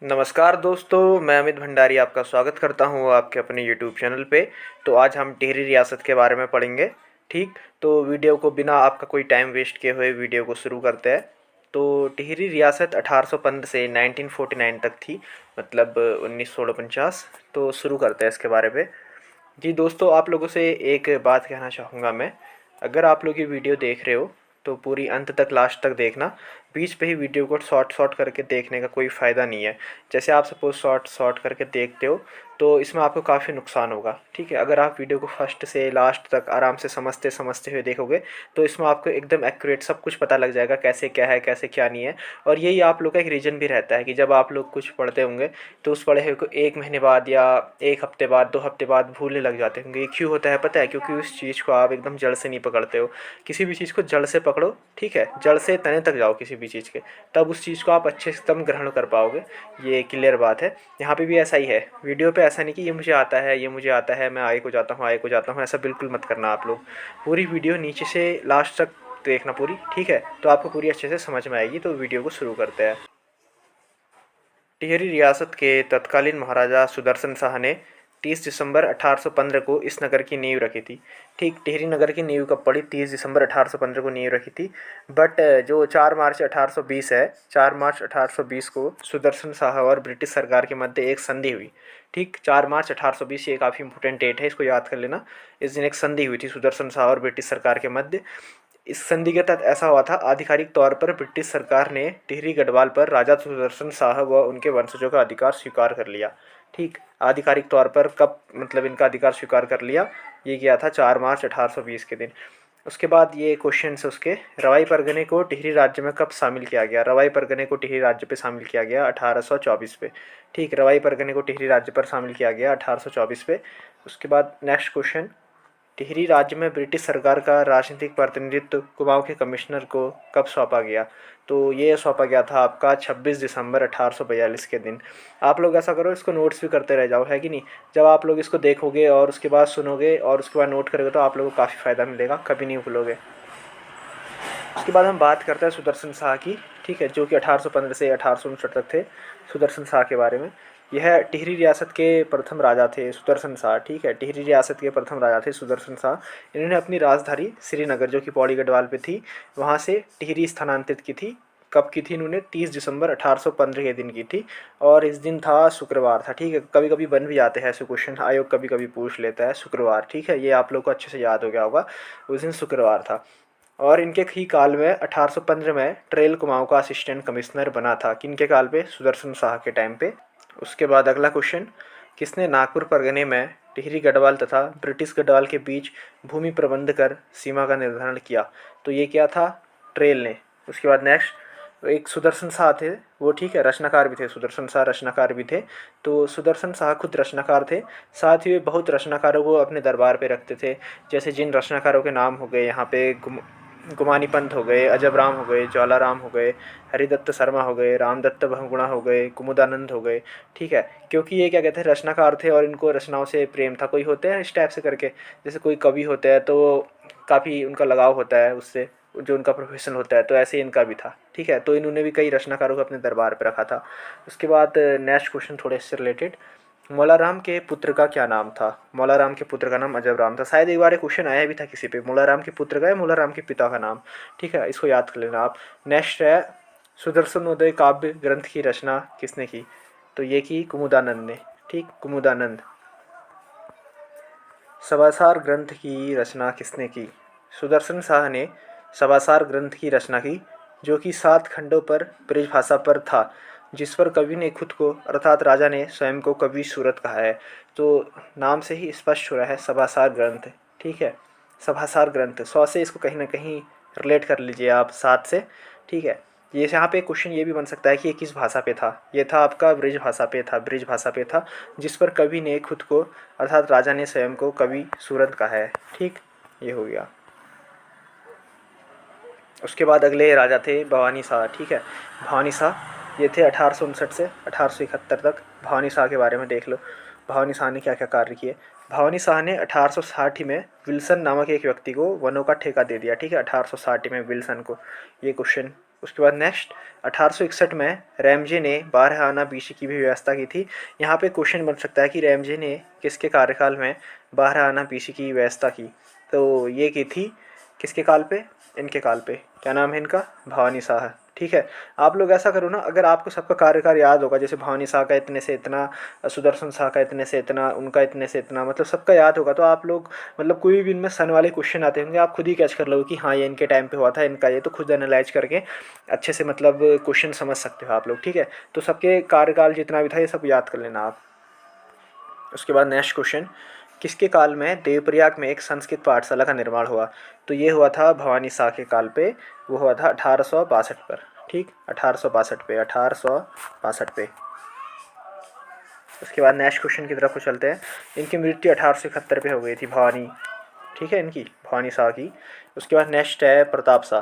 नमस्कार दोस्तों, मैं अमित भंडारी आपका स्वागत करता हूँ आपके अपने यूट्यूब चैनल पे। तो आज हम टिहरी रियासत के बारे में पढ़ेंगे। ठीक, तो वीडियो को बिना आपका कोई टाइम वेस्ट किए हुए वीडियो को शुरू करते हैं। तो टिहरी रियासत 1815 से 1949 तक थी, मतलब 1949। तो शुरू करते हैं इसके बारे में। जी दोस्तों, आप लोगों से एक बात कहना चाहूँगा मैं। अगर आप लोग ये वीडियो देख रहे हो तो पूरी अंत तक, लास्ट तक देखना। बीच पे ही वीडियो को शॉर्ट शॉर्ट करके देखने का कोई फ़ायदा नहीं है। जैसे आप सपोज़ शॉर्ट शॉर्ट करके देखते हो तो इसमें आपको काफ़ी नुकसान होगा। ठीक है, अगर आप वीडियो को फर्स्ट से लास्ट तक आराम से समझते समझते हुए देखोगे तो इसमें आपको एकदम एक्यूरेट सब कुछ पता लग जाएगा, कैसे क्या है कैसे क्या नहीं है। और यही आप लोग का एक रीज़न भी रहता है कि जब आप लोग कुछ पढ़ते होंगे तो उस पढ़े हुए को 1 महीने बाद या 1 हफ्ते बाद, 2 हफ्ते बाद भूलने लग जाते होंगे। ये क्यों होता है पता है? क्योंकि उस चीज़ को आप एकदम जड़ से नहीं पकड़ते हो। किसी भी चीज़ को जड़ से पकड़ो, ठीक है, जड़ से तने तक जाओ किसी भी चीज़ के, तब उस चीज़ को आप अच्छे से एकदम ग्रहण कर पाओगे। ये क्लियर बात है। यहाँ पे भी ऐसा ही है। वीडियो पे ऐसा नहीं कि ये मुझे आता है, ये मुझे आता है, मैं आगे को जाता हूँ, आगे को जाता हूँ, ऐसा बिल्कुल मत करना आप लोग। पूरी वीडियो नीचे से लास्ट तक देखना पूरी, ठीक है, तो आपको पूरी अच्छे से समझ में आएगी। तो वीडियो को शुरू करते हैं। टिहरी रियासत के तत्कालीन महाराजा सुदर्शन शाह ने 30 दिसंबर 1815 को इस नगर की नींव रखी थी। ठीक, टिहरी नगर की नींव कब पड़ी? 30 दिसंबर 1815 को नींव रखी थी। बट जो 4 मार्च 1820 है, 4 मार्च 1820 को सुदर्शन शाह और ब्रिटिश सरकार के मध्य एक संधि हुई। ठीक, 4 मार्च 1820 ये काफ़ी इंपॉर्टेंट डेट है, इसको याद कर लेना। इस दिन एक संधि हुई थी सुदर्शन शाह और ब्रिटिश सरकार के मध्य। इस संधि के तहत ऐसा हुआ था, आधिकारिक तौर पर ब्रिटिश सरकार ने टिहरी गढ़वाल पर राजा सुदर्शन शाह व उनके वंशजों का अधिकार स्वीकार कर लिया। ठीक, आधिकारिक तौर पर कब मतलब इनका अधिकार स्वीकार कर लिया? ये किया था 4 मार्च 1820 के दिन। उसके बाद ये क्वेश्चन है उसके, रवाई परगने को टिहरी राज्य में कब शामिल किया गया? रवाई परगने को टिहरी राज्य पे शामिल किया गया 1824 पे। ठीक, रवाई परगने को टिहरी राज्य पर शामिल किया गया 1824 पे। उसके बाद नेक्स्ट क्वेश्चन, टिहरी राज्य में ब्रिटिश सरकार का राजनीतिक प्रतिनिधित्व कुमाऊं के कमिश्नर को कब सौंपा गया? तो ये सौंपा गया था आपका 26 दिसंबर 1842 के दिन। आप लोग ऐसा करो, इसको नोट्स भी करते रह जाओ, है कि नहीं? जब आप लोग इसको देखोगे और उसके बाद सुनोगे और उसके बाद नोट करोगे तो आप लोगों को काफ़ी फ़ायदा मिलेगा, कभी नहीं भूलोगे। उसके बाद हम बात करते हैं सुदर्शन शाह की। ठीक है, जो कि 1815 से 1859 तक थे। सुदर्शन शाह के बारे में, यह टिहरी रियासत के प्रथम राजा थे सुदर्शन शाह। ठीक है, टिहरी रियासत के प्रथम राजा थे सुदर्शन शाह। इन्होंने अपनी राजधानी श्रीनगर, जो कि पौड़ी गढ़वाल पे थी, वहाँ से टिहरी स्थानांतरित की थी। कब की थी इन्होंने? 30 दिसंबर 1815 के दिन की थी। और इस दिन था शुक्रवार था। ठीक है, कभी कभी बन भी जाते हैं ऐसे क्वेश्चन, आयोग कभी कभी पूछ लेता है शुक्रवार। ठीक है, ये आप लोग को अच्छे से याद हो गया होगा, उस दिन शुक्रवार था। और इनके ही काल में 1815 में ट्रेल कुमाऊं का असिस्टेंट कमिश्नर बना था। किनके काल पे? सुदर्शन शाह के टाइम पे। उसके बाद अगला क्वेश्चन, किसने नागपुर परगने में टिहरी गढ़वाल तथा ब्रिटिश गढ़वाल के बीच भूमि प्रबंध कर सीमा का निर्धारण किया? तो ये क्या था? ट्रेल ने। उसके बाद नेक्स्ट, एक सुदर्शन शाह थे वो, ठीक है, रचनाकार भी थे। सुदर्शन शाह रचनाकार भी थे। तो सुदर्शन शाह खुद रचनाकार थे, साथ ही वे बहुत रचनाकारों को अपने दरबार पे रखते थे। जैसे जिन रचनाकारों के नाम हो गए यहाँ पे, गुमानी पंत हो गए, अजब राम हो गए, ज्वालाराम हो गए, हरिदत्त शर्मा हो गए, रामदत्त बहुगुणा हो गए, कुमुदानंद हो गए। ठीक है, क्योंकि ये क्या कहते हैं, रचनाकार थे और इनको रचनाओं से प्रेम था। कोई होते हैं इस टाइप से करके, जैसे कोई कवि होता है तो काफ़ी उनका लगाव होता है उससे, जो उनका प्रोफेशन होता है, तो ऐसे इनका भी था। ठीक है, तो इन्होंने भी कई रचनाकारों को अपने दरबार पर रखा था। उसके बाद नेक्स्ट क्वेश्चन थोड़े इससे रिलेटेड, मौलाराम के पुत्र का क्या नाम था? मौलाराम के पुत्र का नाम अजब राम था। शायद एक बार क्वेश्चन आया भी था किसी पे, मौलाराम के पुत्र का या मौलाराम के पिता का नाम। ठीक है, इसको याद कर लेना आप। नेक्स्ट है, सुदर्शनोदय काव्य ग्रंथ की रचना किसने की? तो ये की कुमुदानंद ने। ठीक, कुमुदानंद। सभासार ग्रंथ की रचना किसने की? सुदर्शन शाह ने सभासार ग्रंथ की रचना की, जो कि 7 खंडों पर ब्रजभाषा पर था, जिस पर कवि ने खुद को, अर्थात राजा ने स्वयं को कवि सूरत कहा है। तो नाम से ही स्पष्ट हो रहा है सभासार ग्रंथ। ठीक है, सभासार ग्रंथ 100 से इसको कहीं ना कहीं रिलेट कर लीजिए आप, 7 से। ठीक है, ये यहाँ पे क्वेश्चन ये भी बन सकता है कि ये किस भाषा पे था? ये था आपका ब्रिज भाषा पे था, ब्रिज भाषा पे था, जिस पर कवि ने खुद को, अर्थात राजा ने स्वयं को कवि सूरत कहा है। ठीक, ये हो गया। उसके बाद अगले राजा थे भवानी शाह। ठीक है, भवानी शाह, ये थे 1859 से 1871 तक। भवानी शाह के बारे में देख लो, भवानी शाह ने क्या क्या कार्य किए। भवानी शाह ने 1860 में विल्सन नामक एक व्यक्ति को वनों का ठेका दे दिया। ठीक है, 1860 में विल्सन को। ये क्वेश्चन उसके बाद नेक्स्ट 1861 में रैमजे ने 12 आना बीसी की भी व्यवस्था की थी। यहाँ पे क्वेश्चन बन सकता है कि रैमजे ने किसके कार्यकाल में 12 आना बीसी की व्यवस्था की। तो ये की थी किसके काल पे, इनके काल पे। क्या नाम है इनका, भवानी शाह। ठीक है, आप लोग ऐसा करो ना, अगर आपको सबका कार्यकाल याद होगा, जैसे भवानी शाह का इतने से इतना, सुदर्शन शाह का इतने से इतना, उनका इतने से इतना, मतलब सबका याद होगा, तो आप लोग मतलब कोई भी इनमें सन वाले क्वेश्चन आते होंगे आप खुद ही कैच कर लोगे कि हाँ ये इनके टाइम पे हुआ था, इनका ये, तो खुद एनालाइज करके अच्छे से मतलब क्वेश्चन समझ सकते हो आप लोग। ठीक है, तो सबके कार्यकाल जितना भी था ये सब याद कर लेना आप। उसके बाद नेक्स्ट क्वेश्चन, किसके काल में देवप्रयाग में एक संस्कृत पाठशाला का निर्माण हुआ। तो ये हुआ था भवानी शाह के काल पे, वो हुआ था 1862 पर। ठीक, 1862 पे, 1862 पे। उसके बाद नेक्स्ट क्वेश्चन की तरफ को चलते हैं। इनकी मृत्यु 1871 पे हो गई थी भवानी, ठीक है, इनकी भवानी शाह की। उसके बाद नेक्स्ट है प्रताप शाह।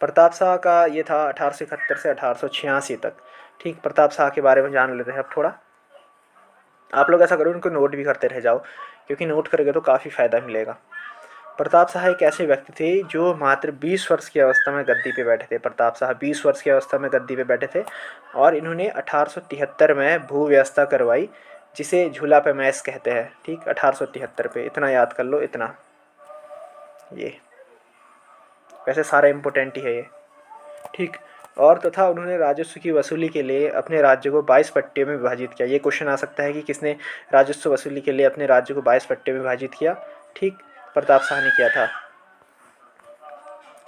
प्रताप शाह का ये था 1871 से 1886 तक। ठीक, प्रताप शाह के बारे में जान लेते हैं अब थोड़ा। आप लोग ऐसा करो इनको नोट भी करते रह जाओ, क्योंकि नोट करोगे तो काफ़ी फ़ायदा मिलेगा। प्रताप शाह एक ऐसे व्यक्ति थे जो मात्र 20 वर्ष की अवस्था में गद्दी पे बैठे थे। प्रताप शाह 20 वर्ष की अवस्था में गद्दी पे बैठे थे और इन्होंने 1873 में भू व्यवस्था करवाई, जिसे झूला पे मैस कहते हैं। ठीक, 1873 पे, इतना याद कर लो, इतना। ये वैसे सारा इम्पोर्टेंट ही है ये। ठीक, और तथा उन्होंने राजस्व की वसूली के लिए अपने राज्य को 22 पट्टियों में विभाजित किया। ये क्वेश्चन आ सकता है कि किसने राजस्व वसूली के लिए अपने राज्य को 22 पट्टियों में विभाजित किया। ठीक, प्रताप शाह ने किया था।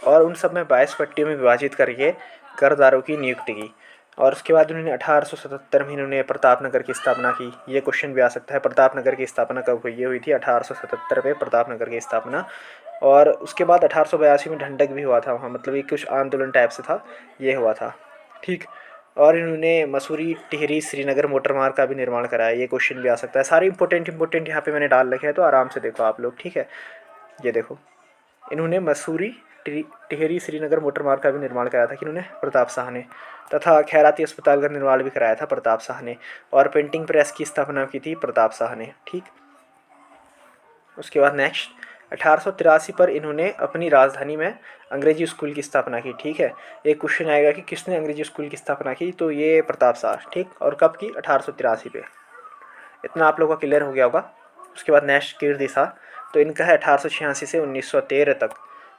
और उन सब में 22 पट्टियों में विभाजित करके करदारों की नियुक्ति की। और उसके बाद उन्होंने 1877 में इन्होंने प्रतापनगर की स्थापना की। ये क्वेश्चन भी आ सकता है, प्रतापनगर की स्थापना कब हुई। ये हुई थी 1877 में प्रतापनगर की स्थापना। और उसके बाद 1882 में ढंढक भी हुआ था वहाँ, मतलब ये कुछ आंदोलन टाइप से था, ये हुआ था। ठीक, और इन्होंने मसूरी टिहरी श्रीनगर मोटर मार्ग का भी निर्माण कराया। ये क्वेश्चन भी आ सकता है। सारे इंपॉर्टेंट यहाँ पे मैंने डाल रखे हैं, तो आराम से देखो आप लोग। ठीक है, ये देखो, इन्होंने मसूरी टिहरी श्रीनगर मोटर मार्ग का भी निर्माण कराया था, कि इन्होंने, प्रताप शाह ने। तथा खैराती अस्पताल का निर्माण भी कराया था प्रताप शाह ने। और प्रिंटिंग प्रेस की स्थापना की थी प्रताप शाह ने। ठीक, उसके बाद नेक्स्ट 1883 पर इन्होंने अपनी राजधानी में अंग्रेजी स्कूल की स्थापना की। ठीक है, एक क्वेश्चन आएगा कि किसने अंग्रेजी स्कूल की स्थापना की, तो ये प्रताप शाह। ठीक, और कब की, 1883 पे। इतना आप लोगों का क्लियर हो गया होगा। उसके बाद नेक्स्ट कीर्ति शाह, तो इनका है 1886 से 1913 तक।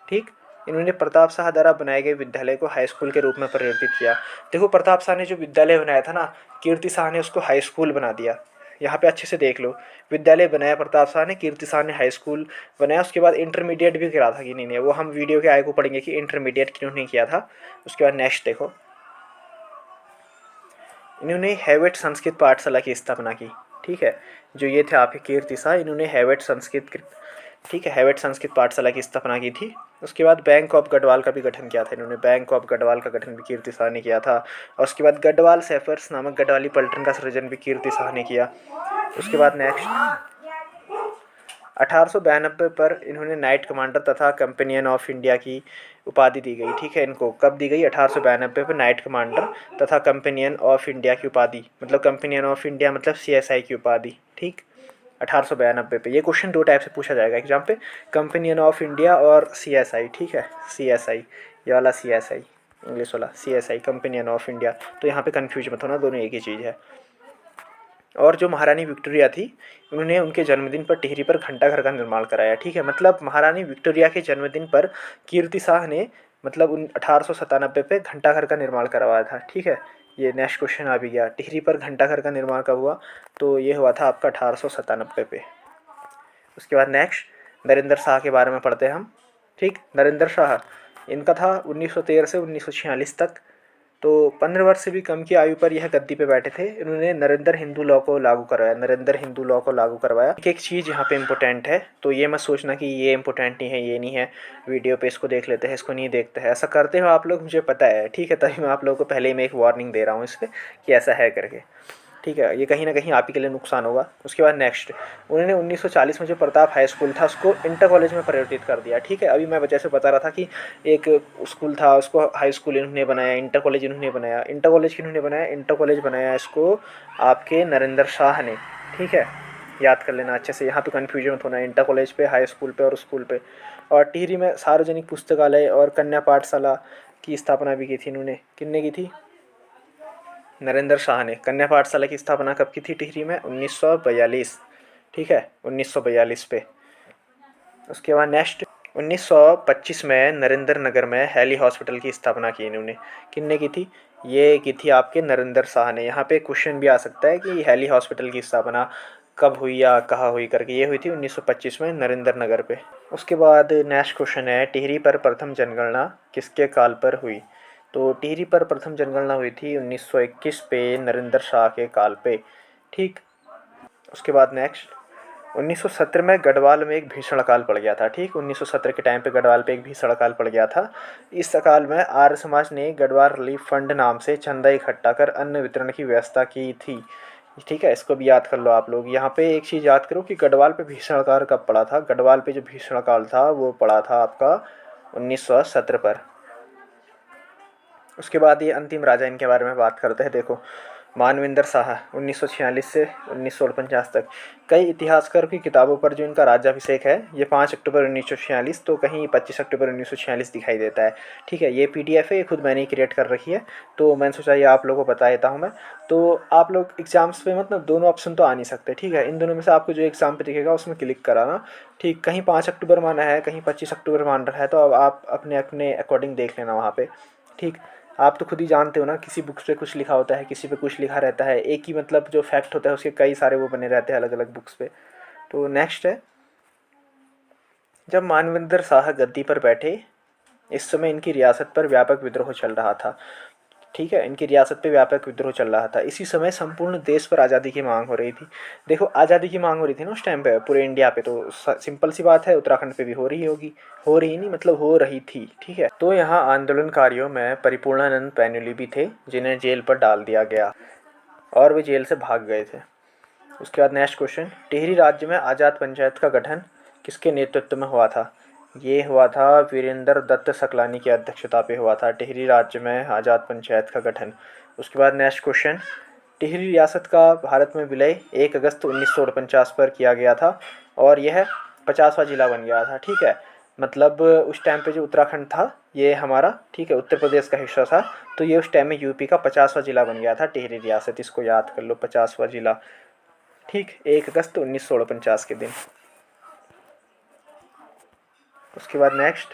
ठीक, इन्होंने प्रताप शाह द्वारा बनाए गए विद्यालय को हाई स्कूल के रूप में परिवर्तित किया। देखो, प्रताप शाह ने जो विद्यालय बनाया था ना, कीर्ति शाह ने उसको हाई स्कूल बना दिया। यहाँ पे अच्छे से देख लो, विद्यालय बनाया प्रताप शाह ने, कीर्ति शाह ने हाई स्कूल बनाया। उसके बाद इंटरमीडिएट भी करा था कि नहीं, वो हम वीडियो के आगे को पढ़ेंगे कि इंटरमीडिएट क्यों नहीं किया था। उसके बाद नेक्स्ट देखो, इन्होंने हैवेट संस्कृत पाठशाला की स्थापना की। ठीक है, जो ये थे आपके कीर्ति शाह, इन्होंने हैवेट संस्कृत, ठीक है, हैवेट संस्कृत पाठशाला की स्थापना की थी। उसके बाद बैंक ऑफ गढ़वाल का भी गठन किया था इन्होंने। बैंक ऑफ गढ़वाल का गठन भी कीर्ति शाह ने किया था। और उसके बाद गढ़वाल सेफर्स नामक गढ़वाली पलटन का सृजन भी कीर्ति शाह ने किया। उसके बाद नेक्स्ट 1892 पर इन्होंने नाइट कमांडर तथा कंपेनियन ऑफ इंडिया की उपाधि दी गई। ठीक है, इनको कब दी गई, 1892 पर नाइट कमांडर तथा कंपेनियन ऑफ इंडिया की उपाधि, मतलब कंपेनियन ऑफ इंडिया मतलब सीएसआई की उपाधि। ठीक, 1892 पे। ये क्वेश्चन दो टाइप से पूछा जाएगा एग्जाम पे, कंपेनियन ऑफ इंडिया और सीएसआई। ठीक है, सीएसआई, ये वाला सीएसआई, इंग्लिश वाला सीएसआई, कंपेनियन ऑफ इंडिया। तो यहाँ पे कंफ्यूज मत होना, दोनों एक ही चीज़ है। और जो महारानी विक्टोरिया थी, उन्होंने उनके जन्मदिन पर टिहरी पर घंटा घर का निर्माण कराया। ठीक है, मतलब महारानी विक्टोरिया के जन्मदिन पर कीर्ति शाह ने मतलब 1897 पे घंटा घर का निर्माण करवाया था। ठीक है, ये नेक्स्ट क्वेश्चन आ भी गया, टिहरी पर घंटा घर का निर्माण कब हुआ, तो ये हुआ था आपका 1897 पे। उसके बाद नेक्स्ट नरेंद्र शाह के बारे में पढ़ते हैं हम। ठीक, नरेंद्र शाह, इनका था 1913 से 1946 तक। तो 15 वर्ष से भी कम की आयु पर यह गद्दी पे बैठे थे। इन्होंने नरेंद्र हिंदू लॉ को लागू करवाया, नरेंद्र हिंदू लॉ को लागू करवाया। एक चीज़ यहाँ पे इम्पोर्टेंट है, तो ये मत सोचना कि ये इम्पोर्टेंट नहीं है, ये नहीं है, वीडियो पे इसको देख लेते हैं, इसको नहीं देखते हैं। ऐसा करते हो आप लोग, मुझे पता है। ठीक है, तभी मैं आप लोगों को पहले ही मैं एक वार्निंग दे रहा हूँ इस पर कि ऐसा है करके। ठीक है, ये कहीं ना कहीं आप ही के लिए नुकसान होगा। उसके बाद नेक्स्ट, उन्होंने 1940 में जो प्रताप हाई स्कूल था उसको इंटर कॉलेज में परिवर्तित कर दिया। ठीक है, अभी मैं जैसे बता रहा था कि एक स्कूल था उसको हाई स्कूल इन्होंने बनाया, इंटर कॉलेज इन्होंने बनाया। इंटर कॉलेज किन्होंने बनाया, इंटर कॉलेज बनाया इसको आपके नरेंद्र शाह ने। ठीक है, याद कर लेना अच्छे से, यहाँ पे कन्फ्यूजन मत होना, इंटर कॉलेज पे, हाई स्कूल पे और स्कूल पे। और टिहरी में सार्वजनिक पुस्तकालय और कन्या पाठशाला की स्थापना भी की थी इन्होंने। किसने की थी? नरेंद्र शाह ने। कन्या पाठशाला की स्थापना कब की थी टिहरी में? 1942। ठीक है, 1942 पे। उसके बाद नेक्स्ट 1925 में नरेंद्र नगर में हेली हॉस्पिटल की स्थापना की इन्होंने। किसने की थी? ये की थी आपके नरेंद्र शाह ने। यहाँ पे क्वेश्चन भी आ सकता है कि हेली हॉस्पिटल की स्थापना कब हुई या कहाँ हुई करके। ये हुई थी 1925 में नरेंद्र नगर पे। उसके बाद नेक्स्ट क्वेश्चन है, टिहरी पर प्रथम जनगणना किसके काल पर हुई? तो टिहरी पर प्रथम जनगणना हुई थी 1921 पे नरेंद्र शाह के काल पे। ठीक। उसके बाद नेक्स्ट 1970 में गढ़वाल में एक भीषण अकाल पड़ गया था। ठीक, 1970 के टाइम पे गढ़वाल पे एक भीषण अकाल पड़ गया था। इस अकाल में आर्य समाज ने गढ़वाल रिलीफ फंड नाम से चंदा इकट्ठा कर अन्न वितरण की व्यवस्था की थी। ठीक है, इसको भी याद कर लो आप लोग। यहाँ पे एक चीज़ याद करो कि गढ़वाल पे भीषण अकाल कब पड़ा था। गढ़वाल पे जो भीषण अकाल था वो पड़ा था आपका 1970 पर। उसके बाद ये अंतिम राजा, इनके बारे में बात करते हैं। देखो, मानवेंद्र शाह 1946 से 1949 तक। कई इतिहासकारों की किताबों पर जो इनका राज्याभिषेक है ये 5 अक्टूबर 1946, तो कहीं 25 अक्टूबर 1946 दिखाई देता है। ठीक है, ये पीडीएफ है, ये खुद मैंने क्रिएट कर रखी है, तो मैंने सोचा ये आप लोगों को बता देता हूँ मैं। तो आप लोग एग्जाम्स पे मतलब दोनों ऑप्शन तो आ नहीं सकते। ठीक है, इन दोनों में से आपको जो एग्जाम पे दिखेगा उसमें क्लिक कराना। ठीक, कहीं 5 अक्टूबर माना है, कहीं 25 अक्टूबर मान रहा है, तो अब आप अपने अपने अकॉर्डिंग देख लेना वहाँ पे। ठीक, आप तो खुद ही जानते हो ना, किसी बुक्स पे कुछ लिखा होता है, किसी पे कुछ लिखा रहता है। एक ही मतलब जो फैक्ट होता है उसके कई सारे वो बने रहते हैं अलग अलग बुक्स पे। तो नेक्स्ट है, जब मानवेंद्र शाह गद्दी पर बैठे इस समय इनकी रियासत पर व्यापक विद्रोह चल रहा था। ठीक है, इनकी रियासत पे व्यापक विद्रोह चल रहा था। इसी समय संपूर्ण देश पर आज़ादी की मांग हो रही थी। देखो, आज़ादी की मांग हो रही थी ना उस टाइम पे पूरे इंडिया पे, तो सिंपल सी बात है उत्तराखंड पे भी हो रही होगी। हो रही नहीं, मतलब हो रही थी। ठीक है, तो यहाँ आंदोलनकारियों में परिपूर्णानंद पैन्युली भी थे जिन्हें जेल पर डाल दिया गया और वे जेल से भाग गए थे। उसके बाद नेक्स्ट क्वेश्चन, टिहरी राज्य में आज़ाद पंचायत का गठन किसके नेतृत्व में हुआ था? ये हुआ था वीरेंद्र दत्त सकलानी की अध्यक्षता पे हुआ था टिहरी राज्य में आज़ाद पंचायत का गठन। उसके बाद नेक्स्ट क्वेश्चन, टिहरी रियासत का भारत में विलय 1 अगस्त 1949 पर किया गया था और यह 50वां जिला बन गया था। ठीक है, मतलब उस टाइम पे जो उत्तराखंड था ये हमारा, ठीक है, उत्तर प्रदेश का हिस्सा था, तो ये उस टाइम में यूपी का 50वां जिला बन गया था टिहरी रियासत। इसको याद कर लो, 50वां जिला। ठीक, 1 अगस्त 1949 के दिन। उसके बाद नेक्स्ट,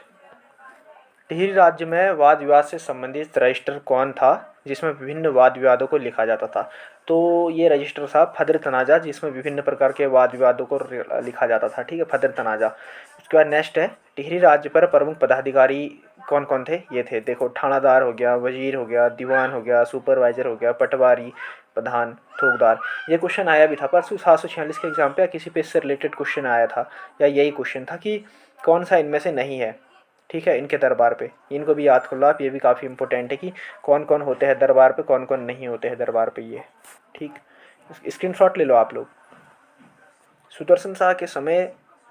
टिहरी राज्य में वाद विवाद से संबंधित रजिस्टर कौन था जिसमें विभिन्न वाद विवादों को लिखा जाता था? तो ये रजिस्टर था फद्र तनाजा, जिसमें विभिन्न प्रकार के वाद विवादों को लिखा जाता था। ठीक है, फद्र तनाजा। उसके बाद नेक्स्ट है, टिहरी राज्य पर प्रमुख पदाधिकारी कौन कौन थे? ये थे, देखो, थानादार हो गया, वजीर हो गया, दीवान हो गया, सुपरवाइजर हो गया, पटवारी, प्रधान, थोकदार। ये क्वेश्चन आया भी था परसों 746 के एग्जाम पे, या किसी पे इससे रिलेटेड क्वेश्चन आया था, या यही क्वेश्चन था कि कौन सा इनमें से नहीं है। ठीक है, इनके दरबार पे, इनको भी याद कर लो आप, ये भी काफ़ी इंपॉर्टेंट है कि कौन कौन होते हैं दरबार पे, कौन कौन नहीं होते हैं दरबार पे ये। ठीक, स्क्रीनशॉट ले लो आप लोग। सुदर्शन शाह के समय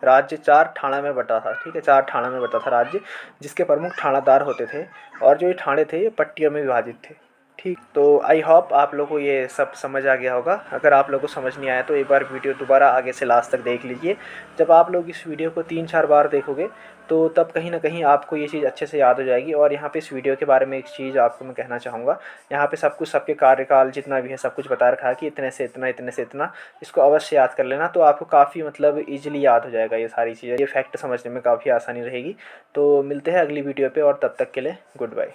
राज्य 4 ठाणा में बटा था। ठीक है, 4 ठाणा में बटा था राज्य, जिसके प्रमुख ठाणादार होते थे, और जो ये ठाणे थे ये पट्टियों में विभाजित थे। ठीक, तो आई होप आप लोगों को ये सब समझ आ गया होगा। अगर आप लोगों को समझ नहीं आया तो एक बार वीडियो दोबारा आगे से लास्ट तक देख लीजिए। जब आप लोग इस वीडियो को 3-4 बार देखोगे तो तब कहीं ना कहीं आपको ये चीज़ अच्छे से याद हो जाएगी। और यहाँ पे इस वीडियो के बारे में एक चीज़ आपको मैं कहना चाहूँगा, यहाँ पे सब कुछ, सबके कार्यकाल जितना भी है सब कुछ बता रखा है कि इतने से इतना, इतने से इतना। इसको अवश्य याद कर लेना, तो आपको काफ़ी मतलब ईजिली याद हो जाएगा ये सारी चीज़ें। ये फैक्ट समझने में काफ़ी आसानी रहेगी। तो मिलते हैं अगली वीडियो पे, और तब तक के लिए गुड बाय।